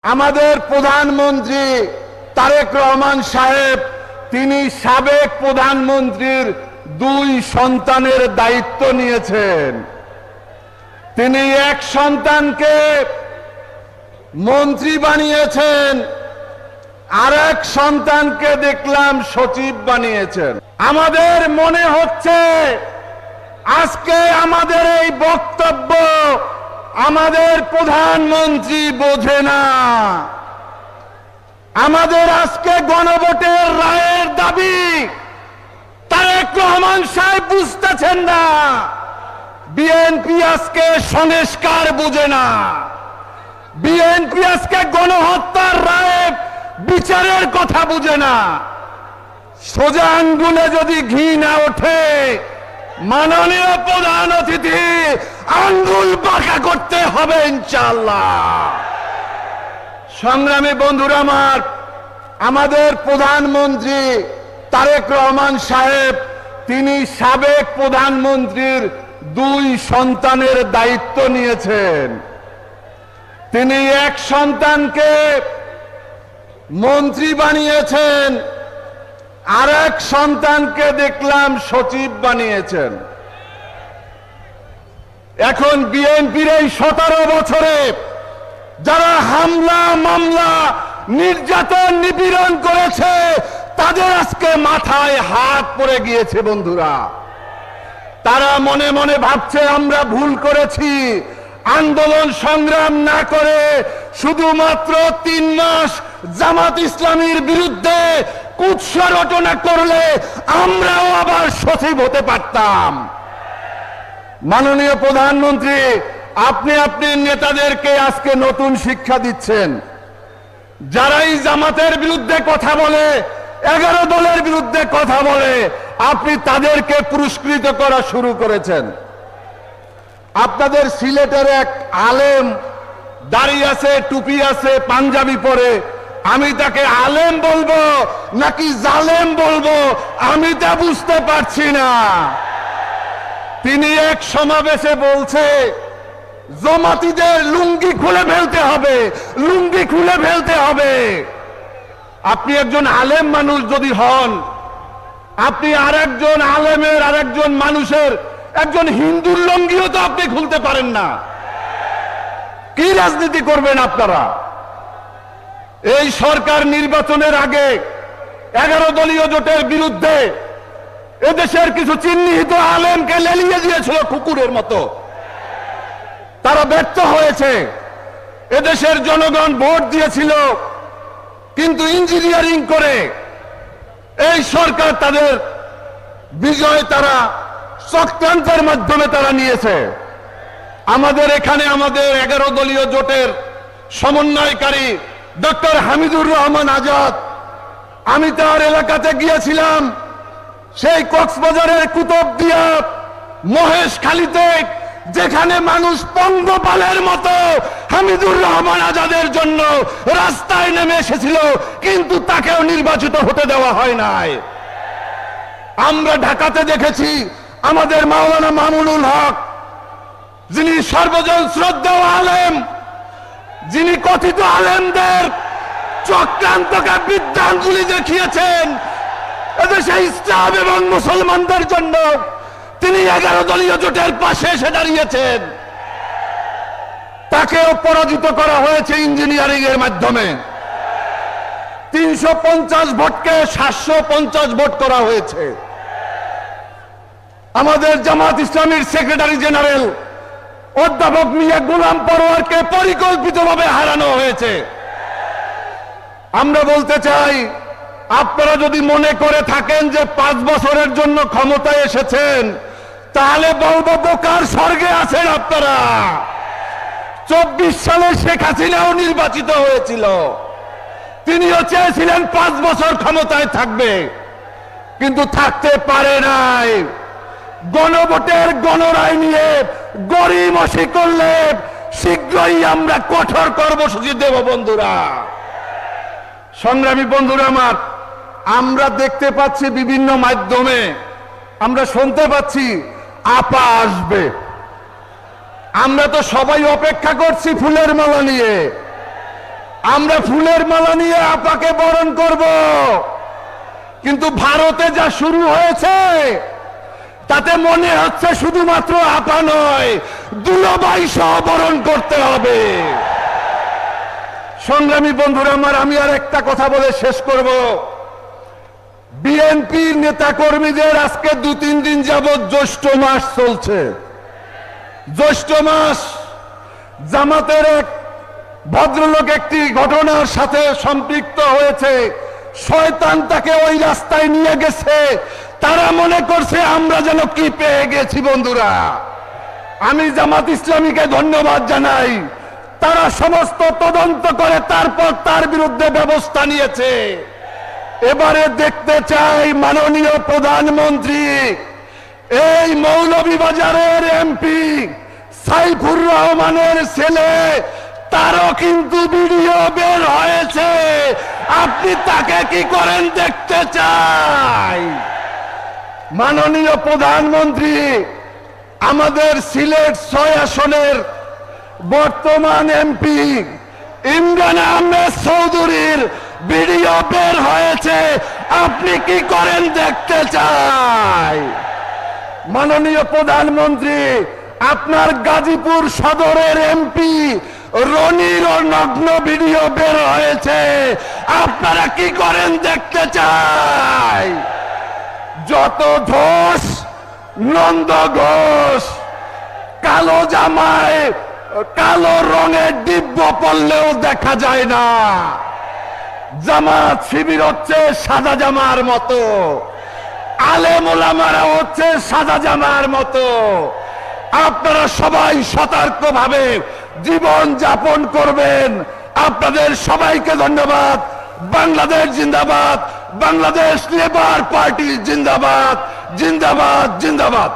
আমাদের প্রধানমন্ত্রী তারেক রহমান সাহেব তিনি সাবেক প্রধানমন্ত্রীর দুই সন্তানের দায়িত্ব নিয়েছেন। তিনি এক সন্তানকে মন্ত্রী বানিয়েছেন, আরেক সন্তানকে দেখলাম সচিব বানিয়েছেন। আমাদের মনে হচ্ছে আজকে আমাদের এই বক্তব্য আমাদের প্রধানমন্ত্রী বোঝে না। আমাদের আজকে গণভোটের রায়ের দাবি তারেক রহমান সাহেব বুঝতেছেন না। বিএনপি আজকে সংস্কার বুঝে না। বিএনপি আজকে গণহত্যার রায়ের বিচারের কথা বুঝে না। সোজা আঙ্গুলে যদি ঘি না ওঠে, মাননীয় প্রধান অতিথি আঙ্গুল বাঁকা করতে হবে ইনশাআল্লাহ। সংগ্রামী বন্ধুরা আমাদের প্রধানমন্ত্রী তারেক রহমান সাহেব তিনি সাবেক প্রধানমন্ত্রীর দুই সন্তানের দায়িত্ব নিয়েছেন। তিনি এক সন্তানকে মন্ত্রী বানিয়েছেন, আরেক সন্তানকে দেখলাম সচিব বানিয়েছেন। এখন বিএনপির এই 17 বছরে যারা হামলা মামলা নির্যাতন নিপীড়ন করেছে তাদের আজকে মাথায় হাত পড়ে গিয়েছে। বন্ধুরা, তারা মনে মনে ভাবছে আমরা ভুল করেছি। আন্দোলন সংগ্রাম না করে শুধুমাত্র 3 মাস জামাত ইসলামীর বিরুদ্ধে কুৎসা রটনা করলে আমরাও আবার সচিব হতে পারতাম। মাননীয় প্রধানমন্ত্রী, আপনি আপনার নেতাদেরকে আজকে নতুন শিক্ষা দিচ্ছেন। যারাই জামাতের বিরুদ্ধে কথা বলে, 11 দলের বিরুদ্ধে কথা বলে, আপনি তাদেরকে পুরস্কৃত করা শুরু করেছেন। আপনাদের সিলেটের এক আলেম দাড়ি আছে, টুপি আছে, পাঞ্জাবি পরে, আমি তাকে আলেম বলবো নাকি জালেম বলবো আমি তা বুঝতে পারছি না। তিনি এক সমাবেশে বলছে জমাতিদের লুঙ্গি খুলে ফেলতে হবে, লুঙ্গি খুলে ফেলতে হবে। আপনি একজন আলেম মানুষ যদি হন, আপনি আরেকজন আলেমের আরেকজন মানুষের একজন হিন্দুর লুঙ্গিও তো আপনি খুলতে পারেন না। কি রাজনীতি করবেন আপনারা? এই সরকার নির্বাচনের আগে 11 দলীয় জোটের বিরুদ্ধে এদেশের কিছু চিহ্নিত আলেমকে লেলিয়ে দিয়েছিল কুকুরের মতো। তারা ব্যর্থ হয়েছে। এদেশের জনগণ ভোট দিয়েছিল, কিন্তু ইঞ্জিনিয়ারিং করে এই সরকার তাদের বিজয় তারা চক্রান্তের মাধ্যমে তারা নিয়েছে। আমাদের এখানে আমাদের 11 দলীয় জোটের সমন্বয়কারী ডক্টর হামিদুর রহমান আজাদ, আমি তার এলাকাতে গিয়েছিলাম। সেই কক্সবাজারের কুতুবদিয়া মহেশখালীতে যেখানে মানুষ পঙ্গপালের মতো হামিদুর রহমান আজাদের জন্য রাস্তায় নেমে এসেছিল, কিন্তু তাকেও নির্বাচিত হতে দেওয়া হয় নাই। আমরা ঢাকাতে দেখেছি আমাদের মাওলানা মামুনুল হক, যিনি সর্বজন শ্রদ্ধেয় আলেম, যিনি কথিত আলেমদের চক্রান্তকে বিদ্যাঙ্গুলি দেখিয়েছেন এদেশে ইসলাম এবং মুসলমানদের জন্য, তিনি 11 দলীয় জোটের পাশে এসে দাঁড়িয়েছেন। তাকেও পরাজিত করা হয়েছে ইঞ্জিনিয়ারিং এর মাধ্যমে। 350 ভোটকে 750 ভোট করা হয়েছে। আমাদের জামাত ইসলামীর সেক্রেটারি জেনারেল অধ্যাপক মিয়া গোলাম পরোয়ারকে পরিকল্পিতভাবে হারানো হয়েছে। আমরা বলতে চাই, আপনারা যদি মনে করে থাকেন যে 5 বছরের জন্য ক্ষমতায় এসেছেন, তাহলে বলবো বোকার স্বর্গে আছেন আপনারা। 24 সালে শেখ হাসিনাও নির্বাচিত হয়েছিল, তিনিও চেয়েছিলেন 5 বছর ক্ষমতায় থাকবে, কিন্তু থাকতে পারে নাই। গণভোটের গণরায় নিয়ে গড়িমসি করলে শীঘ্রই আমরা কঠোর কর্মসূচি দেব। বন্ধুরা, সংগ্রামী বন্ধুরা আমরা দেখতে পাচ্ছি বিভিন্ন মাধ্যমে, আমরা শুনতে পাচ্ছি আপা আসবে। আমরা তো সবাই অপেক্ষা করছি ফুলের মালা নিয়ে। আমরা ফুলের মালা নিয়ে আপাকে বরণ করব, কিন্তু ভারতে যা শুরু হয়েছে তাতে মনে হচ্ছে শুধুমাত্র আপা নয়, দুলাভাই সহ বরণ করতে হবে। সংগ্রামী বন্ধুরা আমার, আমি আর একটা কথা বলে শেষ করব। বিএনপির নেতা কর্মীদের আজকে 2-3 দিন যাবৎ জ্যৈষ্ঠ মাস চলছে। জ্যৈষ্ঠ মাস, জামাতের এক ভদ্রলোক একটি ঘটনার সাথে সম্পৃক্ত হয়েছে, শয়তান তাকে ওই রাস্তায় নিয়ে গেছে, তারা মনে করছে আমরা যেন কি পেয়ে গেছি। বন্ধুরা, আমি জামাত ইসলামীকে ধন্যবাদ জানাই, তারা সমস্ত তদন্ত করে তারপর তার বিরুদ্ধে ব্যবস্থা নিয়েছে। এবারে দেখতে চাই মাননীয় প্রধানমন্ত্রী এই মৌলভীবাজারের এমপি সাইফুর রহমানের ছেলে, তারও কিন্তু ভিডিও বের হয়েছে, আপনি তাকে কি করেন দেখতে চাই। মাননীয় প্রধানমন্ত্রী আমাদের সিলেট 6 আসনের বর্তমান এমপি ইমরান আহমেদ চৌধুরীর ভিডিও বের হয়েছে, আপনি কি করেন দেখতে চাই। মাননীয় প্রধানমন্ত্রী আপনার গাজীপুর সদরের এমপি রনির নগ্ন ভিডিও বের হয়েছে, আপনারা কি করেন দেখতে চাই। যত ধস নন্দ ঘোষ কালো জামায় কালো রঙের ডিব্ব পড়লেও দেখা যায় না, জামাত শিবির হচ্ছে সাদা জামার মতো, আলেম ওলামারা হচ্ছে সাদা জামার মতো। আপনারা সবাই সতর্কভাবে জীবন যাপন করবেন। আপনাদের সবাইকে ধন্যবাদ। বাংলাদেশ জিন্দাবাদ, বাংলাদেশ লেবার পার্টি জিন্দাবাদ, জিন্দাবাদ, জিন্দাবাদ।